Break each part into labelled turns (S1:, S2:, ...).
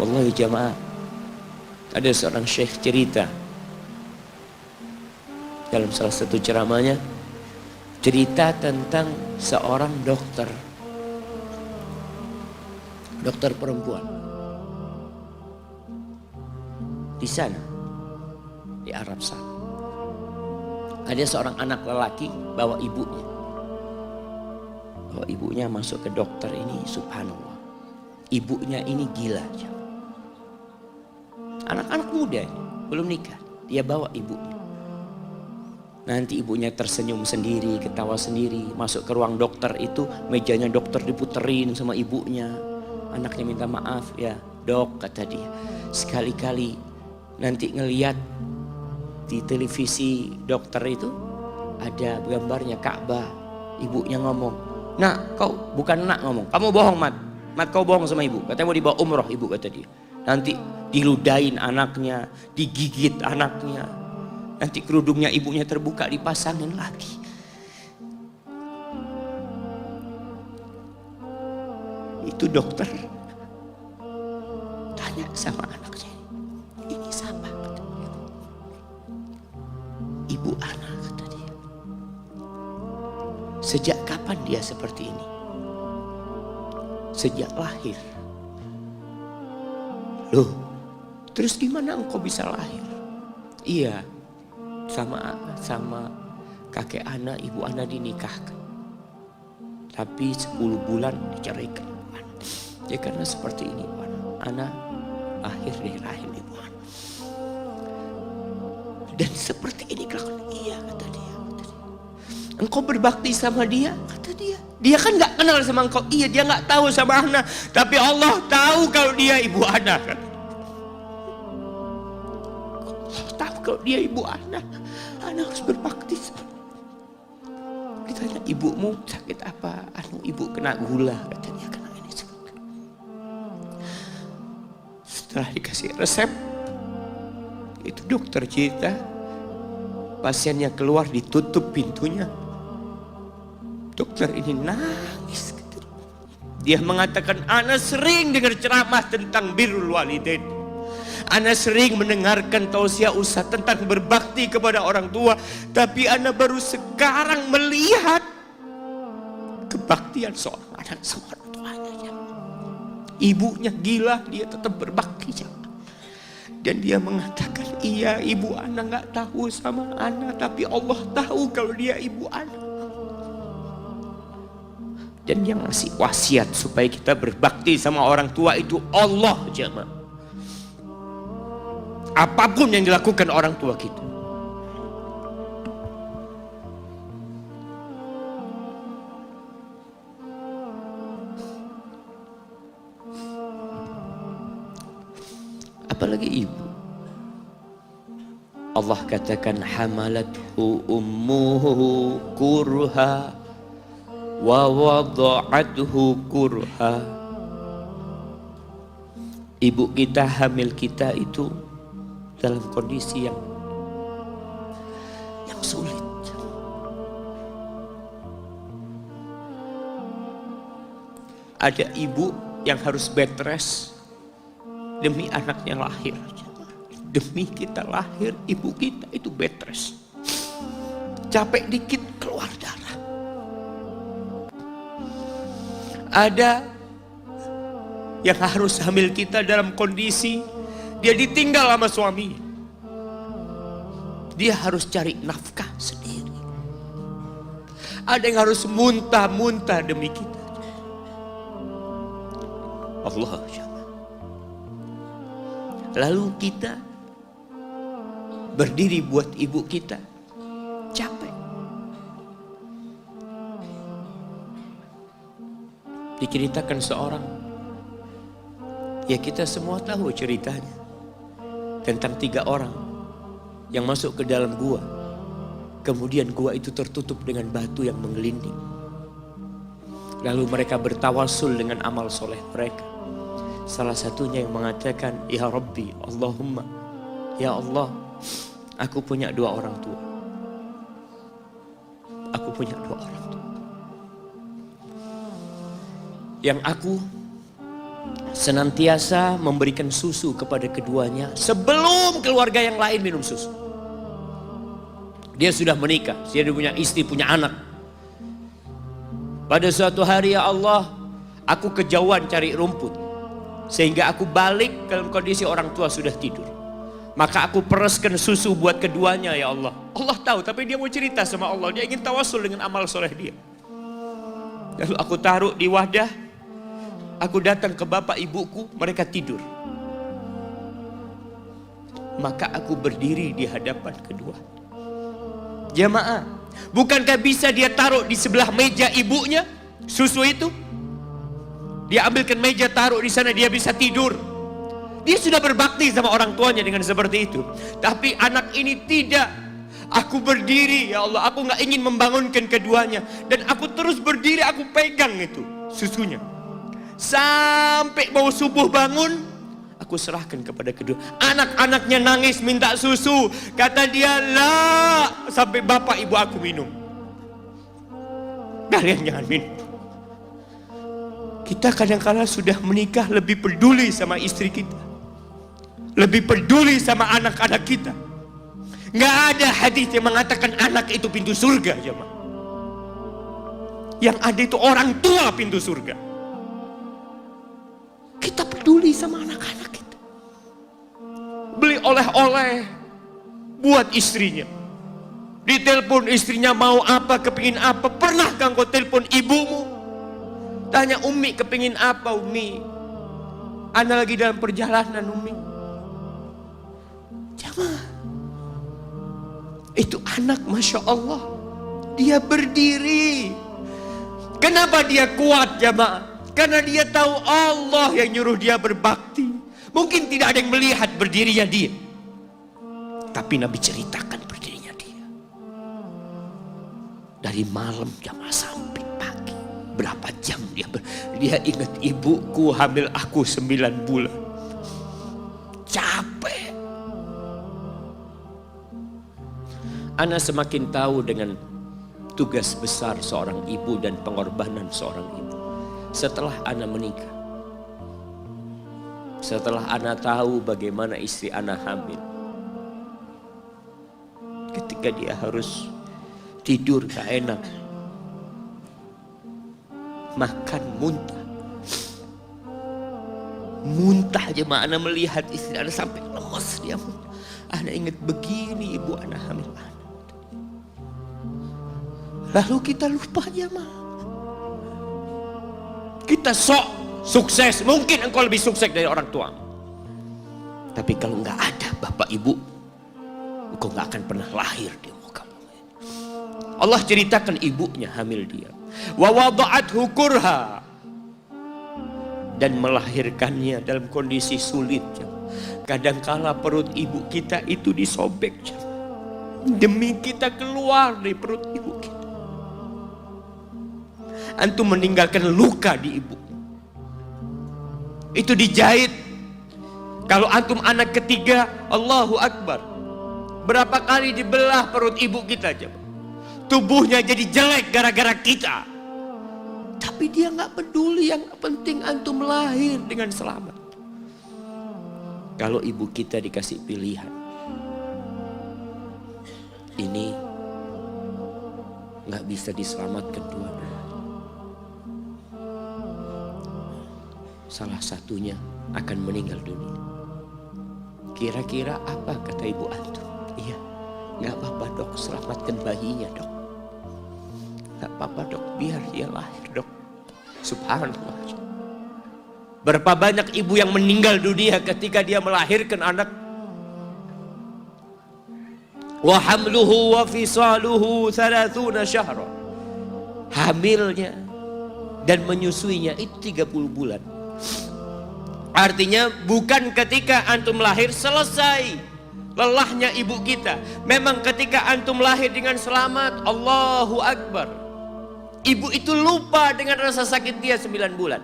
S1: Wallahi jamaah, ada seorang syekh cerita dalam salah satu ceramahnya, cerita tentang seorang dokter perempuan di sana, di Arab sana. Ada seorang anak lelaki bawa ibunya masuk ke dokter ini, subhanallah. Ibunya ini gila. Anak-anak muda ini, belum nikah, dia bawa ibunya. Nanti ibunya tersenyum sendiri, ketawa sendiri. Masuk ke ruang dokter itu, mejanya dokter diputerin sama ibunya. Anaknya minta maaf, ya dok kata dia. Sekali-kali nanti ngeliat di televisi dokter itu ada gambarnya Ka'bah. Ibunya ngomong, nak kau bukan nak ngomong, kamu bohong Mat kau bohong sama ibu. Katanya mau dibawa umroh ibu kata dia. Nanti diludahin anaknya, digigit anaknya. Nanti kerudungnya ibunya terbuka, dipasangin lagi. Itu dokter tanya sama anaknya, ini siapa? Ibu anak kata dia. Sejak kapan dia seperti ini? Sejak lahir. Loh, terus gimana engkau bisa lahir? Iya, sama kakek anak, ibu anak dinikahkan. Tapi 10 bulan diceraikan. Ya karena seperti ini, anak lahir dari rahim ibu anak. Dan seperti ini kelakuan. Iya kata dia. Engkau berbakti sama dia, kata dia. Dia kan nggak kenal sama engkau. Iya, dia nggak tahu sama anak. Tapi Allah tahu kalau dia ibu anak. Allah tahu kalau dia ibu anak. Anak harus berbakti sama. Ditanya, ibumu sakit apa? Ibu kena gula, katanya kena ini. Setelah dikasih resep, itu dokter cerita, pasiennya keluar ditutup pintunya. Dokter ini nangis. Dia mengatakan, ana sering dengar ceramah tentang birrul walidain. Ana sering mendengarkan tausiah ustaz tentang berbakti kepada orang tua. Tapi ana baru sekarang melihat kebaktian seorang anak sama orang tuanya. Ibunya gila, dia tetap berbakti. Dan dia mengatakan, iya ibu anak gak tahu sama anak. Tapi Allah tahu kalau dia ibu anak. Dan yang ngasih wasiat supaya kita berbakti sama orang tua itu Allah jemaah. Apapun yang dilakukan orang tua kita. Apalagi ibu. Allah katakan hamalathu ummuhu kurha wa wada'athu kurha. Ibu kita, hamil kita itu dalam kondisi yang sulit. Ada ibu yang harus bed rest demi anaknya lahir. Demi kita lahir, ibu kita itu bed rest. Capek dikit keluar darah. Ada yang harus hamil kita dalam kondisi dia ditinggal sama suaminya. Dia harus cari nafkah sendiri. Ada yang harus muntah-muntah demi kita. Allah. Lalu kita berdiri buat ibu kita. Capek. Diceritakan seorang, ya kita semua tahu ceritanya, tentang 3 orang yang masuk ke dalam gua. Kemudian gua itu tertutup dengan batu yang menggelinding. Lalu mereka bertawasul dengan amal soleh mereka. Salah satunya yang mengatakan, ya Rabbi, Allahumma, ya Allah, aku punya 2 orang tua. Aku punya 2 orang tua. Yang aku senantiasa memberikan susu kepada keduanya sebelum keluarga yang lain minum susu. Dia sudah menikah, dia punya istri, punya anak. Pada suatu hari, ya Allah, aku kejauhan cari rumput, sehingga aku balik dalam kondisi orang tua sudah tidur. Maka aku pereskan susu buat keduanya, ya Allah. Allah tahu, tapi dia mau cerita sama Allah. Dia ingin tawasul dengan amal soleh dia. Lalu aku taruh di wadah. Aku datang ke bapak ibuku, mereka tidur. Maka aku berdiri di hadapan kedua. Jamaah, bukankah bisa dia taruh di sebelah meja ibunya susu itu? Dia ambilkan meja, taruh di sana, dia bisa tidur. Dia sudah berbakti sama orang tuanya dengan seperti itu. Tapi anak ini tidak. Aku berdiri, ya Allah, aku gak ingin membangunkan keduanya. Dan aku terus berdiri, aku pegang itu susunya. Sampai mau subuh bangun, aku serahkan kepada kedua. Anak-anaknya nangis minta susu. Kata dia, lah, sampai bapak ibu aku minum. Kalian jangan minum. Kita kadang-kala sudah menikah lebih peduli sama istri kita, lebih peduli sama anak-anak kita. Nggak ada hadis yang mengatakan anak itu pintu surga, jemaah. Yang ada itu orang tua pintu surga. Kita peduli sama anak-anak kita. Beli oleh-oleh buat istrinya. Ditelepon istrinya mau apa, kepingin apa. Pernahkah engkau telepon ibumu? Tanya, Umi kepingin apa, Umi? Ana lagi dalam perjalanan, Umi. Jamaah, itu anak, Masya Allah, dia berdiri. Kenapa dia kuat, jamaah? Karena dia tahu Allah yang nyuruh dia berbakti. Mungkin tidak ada yang melihat berdirinya dia, tapi Nabi ceritakan berdirinya dia. Dari malam jamaah sampai pagi, berapa jam dia ingat, ibuku hamil aku 9 bulan. Capek. Ana semakin tahu dengan tugas besar seorang ibu dan pengorbanan seorang ibu setelah Ana menikah. Setelah Ana tahu bagaimana istri Ana hamil, ketika dia harus tidur gak enak, makan muntah aja, Ana melihat istri Ana sampai lemas dia muntah. Ana ingat, begini ibu Ana hamil Ana. Lalu kita lupa, jemaah. Kita sok sukses, mungkin engkau lebih sukses dari orang tua. Tapi kalau nggak ada bapak ibu, engkau nggak akan pernah lahir di muka bumi. Allah ceritakan ibunya hamil dia. Wa wada'athu kurha, dan melahirkannya dalam kondisi sulit. Kadangkala perut ibu kita itu disobek demi kita keluar dari perut ibu kita. Antum meninggalkan luka di ibu, itu dijahit. Kalau antum anak ketiga, Allahu Akbar, berapa kali dibelah perut ibu kita, tubuhnya jadi jelek gara-gara kita. Tapi dia nggak peduli, yang penting antum lahir dengan selamat. Kalau ibu kita dikasih pilihan, ini nggak bisa diselamatkan dua-duanya, salah satunya akan meninggal dunia. Kira-kira apa kata ibu antum? Iya, nggak apa-apa dok, selamatkan bayinya dok. Nggak apa-apa dok, biar dia lahir dok. Subhanallah. Berapa banyak ibu yang meninggal dunia ketika dia melahirkan anak. Wa hamluhu wa fisaluhu 30 syahra. Hamilnya dan menyusuinya itu 30 bulan. Artinya bukan ketika antum lahir selesai lelahnya ibu kita. Memang ketika antum lahir dengan selamat, Allahu Akbar, ibu itu lupa dengan rasa sakit dia 9 bulan.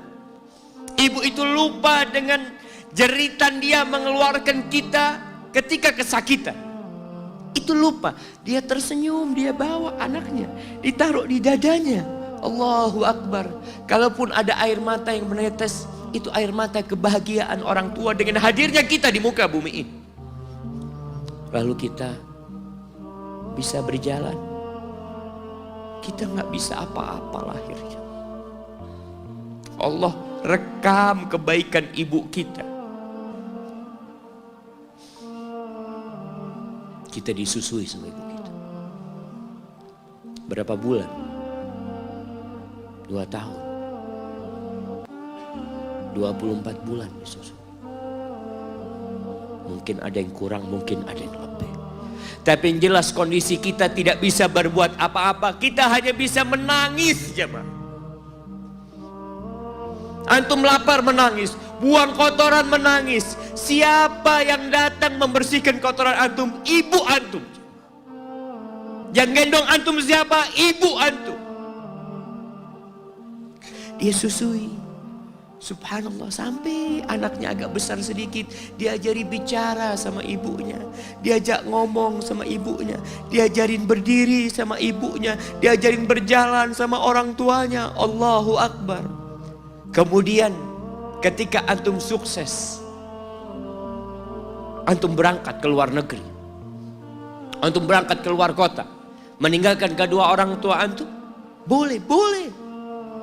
S1: Ibu itu lupa dengan jeritan dia mengeluarkan kita ketika kesakitan. Itu lupa. Dia tersenyum, dia bawa anaknya, ditaruh di dadanya. Allahu Akbar. Kalaupun ada air mata yang menetes, itu air mata kebahagiaan orang tua dengan hadirnya kita di muka bumi ini. Lalu kita bisa berjalan. Kita nggak bisa apa-apa lahirnya. Allah rekam kebaikan ibu kita. Kita disusui sama ibu kita. Berapa bulan? 2 tahun. 24 bulan disusui. Mungkin ada yang kurang, mungkin ada yang lebih. Tapi yang jelas kondisi kita tidak bisa berbuat apa-apa. Kita hanya bisa menangis, jemaah. Antum lapar menangis, buang kotoran menangis. Siapa yang datang membersihkan kotoran antum? Ibu antum. Yang gendong antum siapa? Ibu antum. Dia susui. Subhanallah, sampai anaknya agak besar sedikit, diajari bicara sama ibunya, diajak ngomong sama ibunya, diajarin berdiri sama ibunya, diajarin berjalan sama orang tuanya. Allahu Akbar. Kemudian ketika antum sukses, antum berangkat ke luar negeri, antum berangkat ke luar kota, meninggalkan kedua orang tua antum, boleh,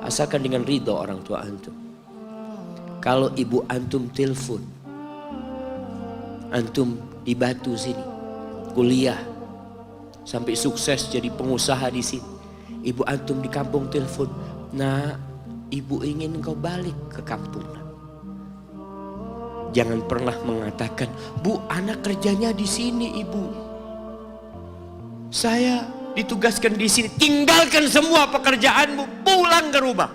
S1: asalkan dengan ridho orang tua antum. Kalau ibu antum telepon, antum di Batu sini, kuliah, sampai sukses jadi pengusaha di sini. Ibu antum di kampung telepon, nah ibu ingin engkau balik ke kampung. Jangan pernah mengatakan, bu anak kerjanya di sini ibu. Saya ditugaskan di sini, tinggalkan semua pekerjaanmu, pulang ke rumah.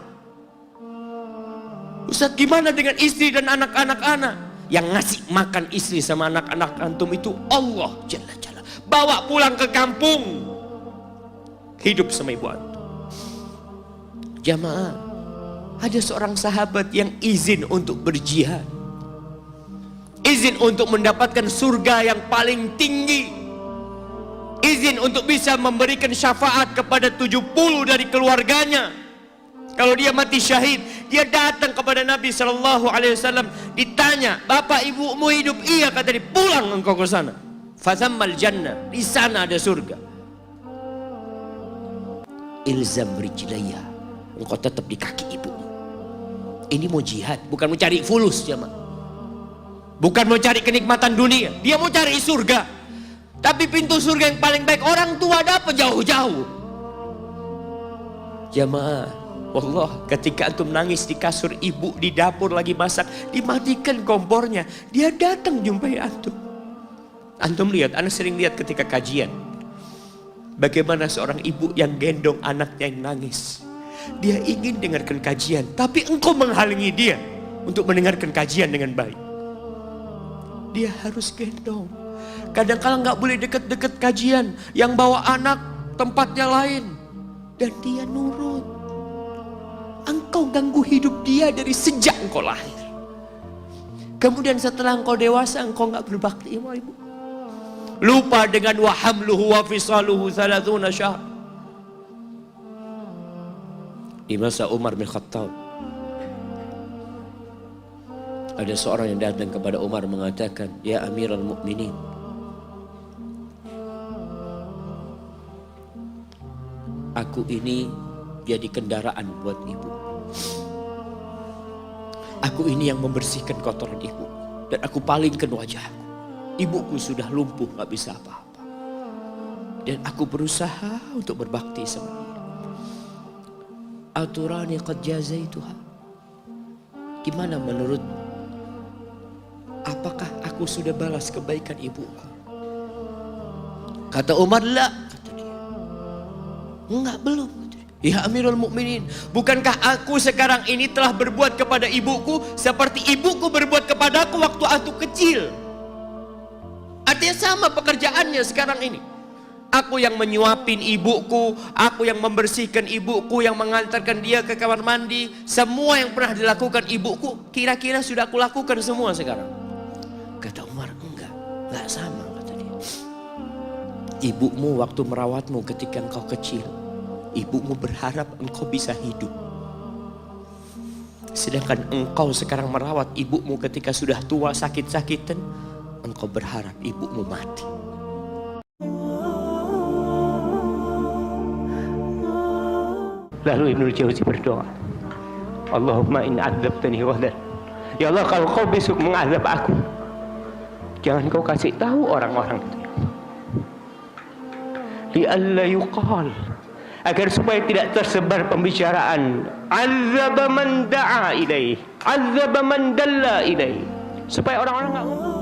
S1: Ustaz, gimana dengan istri dan anak-anak anak? Yang ngasih makan istri sama anak-anak antum itu Allah Jalla Jalla. Bawa pulang ke kampung, hidup sama ibu antum. Jamaah, ada seorang sahabat yang izin untuk berjihad, izin untuk mendapatkan surga yang paling tinggi, izin untuk bisa memberikan syafaat kepada 70 dari keluarganya. Kalau dia mati syahid, dia datang kepada Nabi SAW, ditanya, bapak ibumu hidup? Iya, kata dia. Pulang engkau ke sana. Fathammal jannah, di sana ada surga. Ilzam rijlaya, engkau tetap di kaki ibumu. Ini mau jihad, bukan mau cari fulus, jemaah. Bukan mau cari kenikmatan dunia, dia mau cari surga. Tapi pintu surga yang paling baik orang tua dapat jauh-jauh. Jamaah, wallah, ketika antum nangis di kasur ibu, di dapur lagi masak, dimatikan kompornya, dia datang jumpai antum. Antum lihat, anak sering lihat ketika kajian, bagaimana seorang ibu yang gendong anaknya yang nangis. Dia ingin dengarkan kajian, tapi engkau menghalangi dia untuk mendengarkan kajian dengan baik. Dia harus gendong. Kadang-kadang nggak boleh deket-deket kajian, yang bawa anak tempatnya lain, dan dia nurut. Engkau ganggu hidup dia dari sejak engkau lahir. Kemudian setelah engkau dewasa, engkau nggak berbakti sama ibu. Lupa dengan wa hamluhu wa fisaluhu 30 syahr. Di masa Umar bin Khattab, ada seorang yang datang kepada Umar mengatakan, ya Amirul Mukminin, aku ini jadi kendaraan buat ibu. Aku ini yang membersihkan kotoran ibu, dan aku palingkan wajahku. Ibuku sudah lumpuh, gak bisa apa-apa, dan aku berusaha untuk berbakti sama dia. Aturani qad jazaituha. Gimana menurutmu? Apakah aku sudah balas kebaikan ibuku? Kata Umar, la. Kata dia, enggak, belum. Ya Amirul Mukminin, bukankah aku sekarang ini telah berbuat kepada ibuku seperti ibuku berbuat kepadaku waktu aku kecil? Artinya sama pekerjaannya sekarang ini. Aku yang menyuapin ibuku, aku yang membersihkan ibuku, yang mengantarkan dia ke kamar mandi. Semua yang pernah dilakukan ibuku, kira-kira sudah aku lakukan semua sekarang. Kata Umar, enggak sama, kata dia. Ibumu waktu merawatmu ketika engkau kecil, ibumu berharap engkau bisa hidup. Sedangkan engkau sekarang merawat ibumu ketika sudah tua sakit-sakitan, engkau berharap ibumu mati. Lalu Ibnu Jauzi berdoa, Allahumma in adzabtani ghadan. Ya Allah, kalau kau besok mengazab aku, jangan kau kasih tahu orang-orang itu. Li'alla yuqal, agar supaya tidak tersebar pembicaraan azaba man da'a ilaih, azaba man dalla ilaih, supaya orang-orang enggak ngomong